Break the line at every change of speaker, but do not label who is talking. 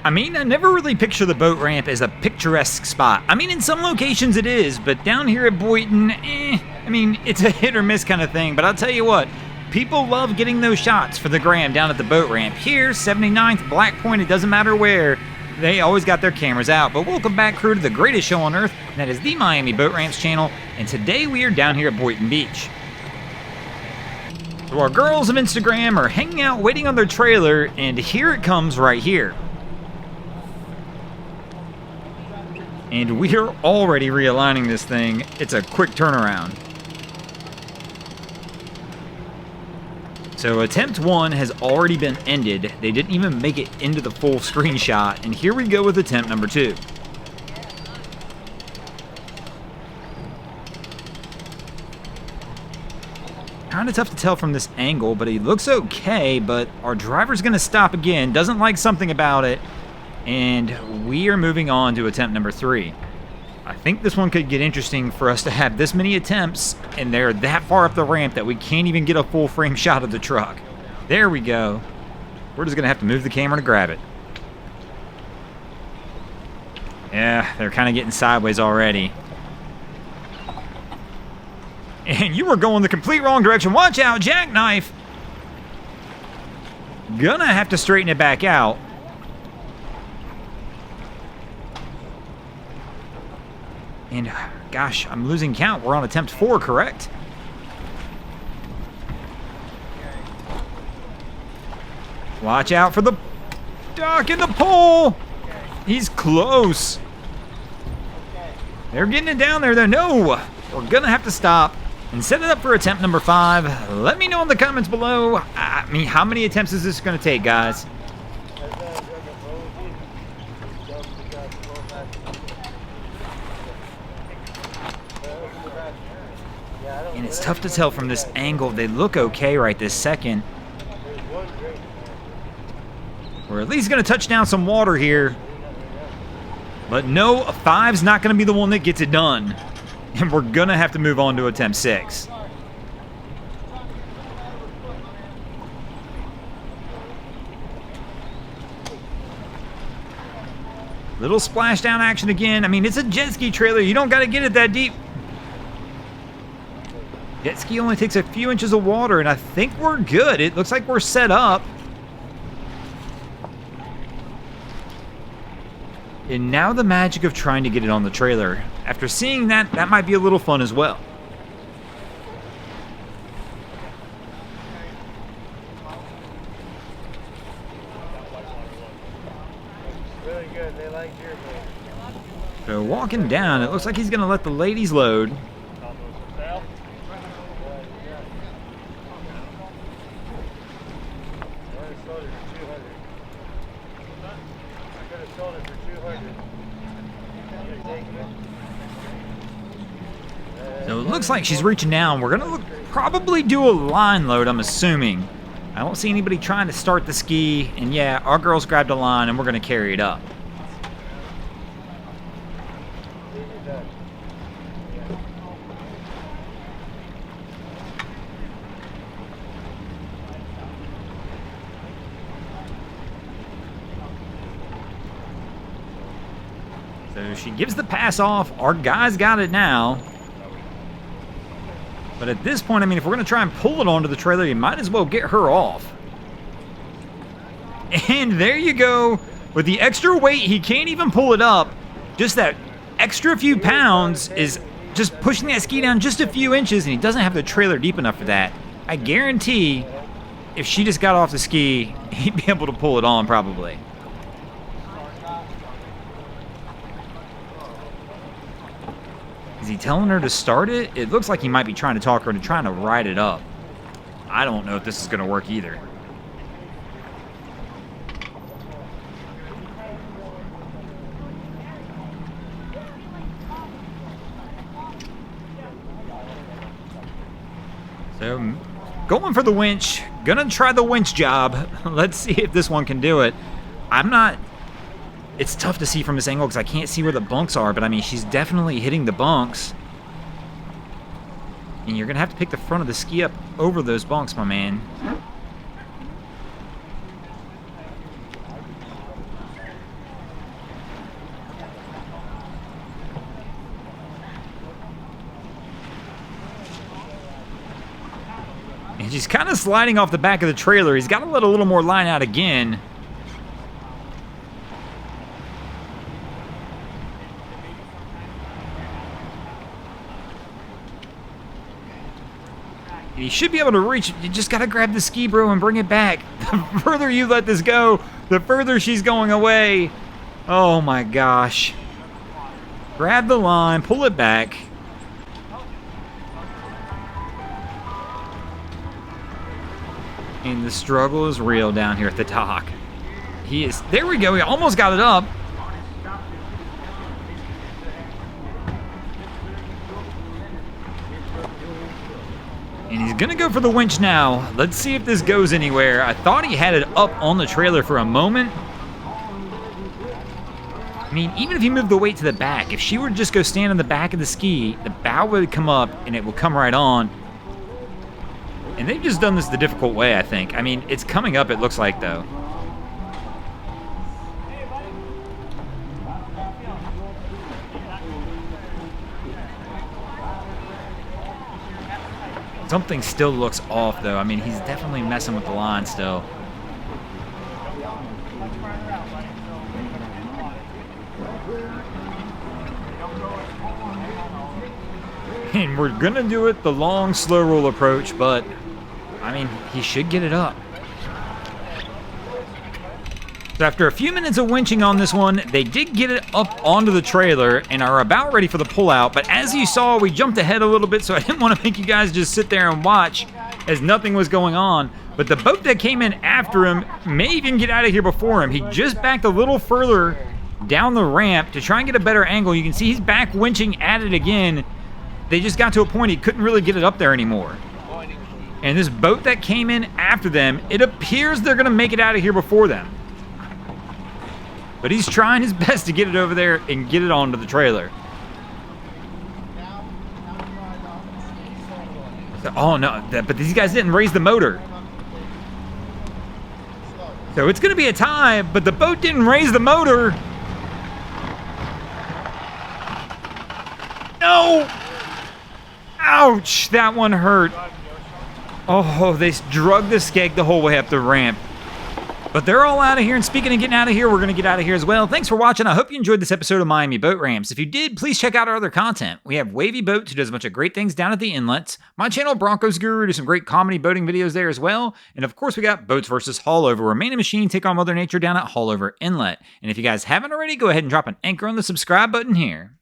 I mean, I never really picture the boat ramp as a picturesque spot. I mean, in some locations it is, but down here at Boynton, I mean, it's a hit or miss kind of thing. But I'll tell you what, people love getting those shots for the gram down at the boat ramp. Here, 79th, Black Point, it doesn't matter where, they always got their cameras out. But welcome back, crew, to the greatest show on earth, and that is the Miami Boat Ramps channel. And today we are down here at Boynton Beach. So our girls of Instagram are hanging out waiting on their trailer, and here it comes right here. And we are already realigning this thing. It's a quick turnaround. So attempt 1 has already been ended. They didn't even make it into the full screenshot. And here we go with attempt number 2. Kind of tough to tell from this angle, but he looks okay. But our driver's going to stop again. Doesn't like something about it. And we are moving on to attempt number 3. I think this one could get interesting for us to have this many attempts, and they're that far up the ramp that we can't even get a full frame shot of the truck. There we go. We're just going to have to move the camera to grab it. Yeah, they're kind of getting sideways already. And you were going the complete wrong direction. Watch out, jackknife. Gonna have to straighten it back out. And, gosh, I'm losing count. We're on attempt 4, correct? Watch out for the dock and the pole. He's close. They're getting it down there. No, we're going to have to stop and set it up for attempt number 5. Let me know in the comments below. I mean, how many attempts is this going to take, guys? And it's tough to tell from this angle. They look okay right this second. We're at least going to touch down some water here. But no, a 5's not going to be the one that gets it done. And we're going to have to move on to attempt 6. Little splashdown action again. I mean, it's a jet ski trailer. You don't got to get it that deep. Jet ski only takes a few inches of water, and I think we're good. It looks like we're set up. And now the magic of trying to get it on the trailer. After seeing that, that might be a little fun as well.
Really good. They like your boat.
So walking down, it looks like he's going to let the ladies load. So it looks like she's reaching down. We're going to probably do a line load, I'm assuming. I don't see anybody trying to start the ski. And yeah, our girls grabbed a line and we're going to carry it up. So she gives the pass off. Our guys got it now. But at this point, I mean, if we're going to try and pull it onto the trailer, you might as well get her off. And there you go. With the extra weight, he can't even pull it up. Just that extra few pounds is just pushing that ski down just a few inches, and he doesn't have the trailer deep enough for that. I guarantee if she just got off the ski, he'd be able to pull it on probably. Is he telling her to start it? It looks like he might be trying to talk her into trying to ride it up. I don't know if this is going to work either. So, going for the winch. Gonna try the winch job. Let's see if this one can do it. I'm not... It's tough to see from this angle because I can't see where the bunks are, but I mean, she's definitely hitting the bunks. And you're going to have to pick the front of the ski up over those bunks, my man. He's kind of sliding off the back of the trailer. He's got to let a little more line out again. He should be able to reach. You just got to grab the ski, bro, and bring it back. The further you let this go, the further she's going away. Oh, my gosh. Grab the line, pull it back. And the struggle is real down here at the dock. He is. There we go. He almost got it up. And he's going to go for the winch now. Let's see if this goes anywhere. I thought he had it up on the trailer for a moment. I mean, even if he moved the weight to the back, if she were to just go stand on the back of the ski, the bow would come up and it will come right on. And they've just done this the difficult way, I think. I mean, it's coming up, it looks like, though. Something still looks off, though. I mean, he's definitely messing with the line still. And we're going to do it the long, slow roll approach, but, I mean, he should get it up. So after a few minutes of winching on this one, they did get it up onto the trailer and are about ready for the pullout. But as you saw, we jumped ahead a little bit, so I didn't want to make you guys just sit there and watch as nothing was going on. But the boat that came in after him may even get out of here before him. He just backed a little further down the ramp to try and get a better angle. You can see he's back winching at it again. They just got to a point he couldn't really get it up there anymore. And this boat that came in after them, it appears they're going to make it out of here before them. But he's trying his best to get it over there and get it onto the trailer. Oh, no, but these guys didn't raise the motor. So it's going to be a tie, but the boat didn't raise the motor. No! Ouch, that one hurt. Oh, they drug the skeg the whole way up the ramp. But they're all out of here, and speaking of getting out of here, we're going to get out of here as well. Thanks for watching. I hope you enjoyed this episode of Miami Boat Ramps. If you did, please check out our other content. We have Wavy Boats, who does a bunch of great things down at the inlets. My channel, Broncos Guru, does some great comedy boating videos there as well. And of course, we got Boats vs. Haulover, where man and machine take on Mother Nature down at Haulover Inlet. And if you guys haven't already, go ahead and drop an anchor on the subscribe button here.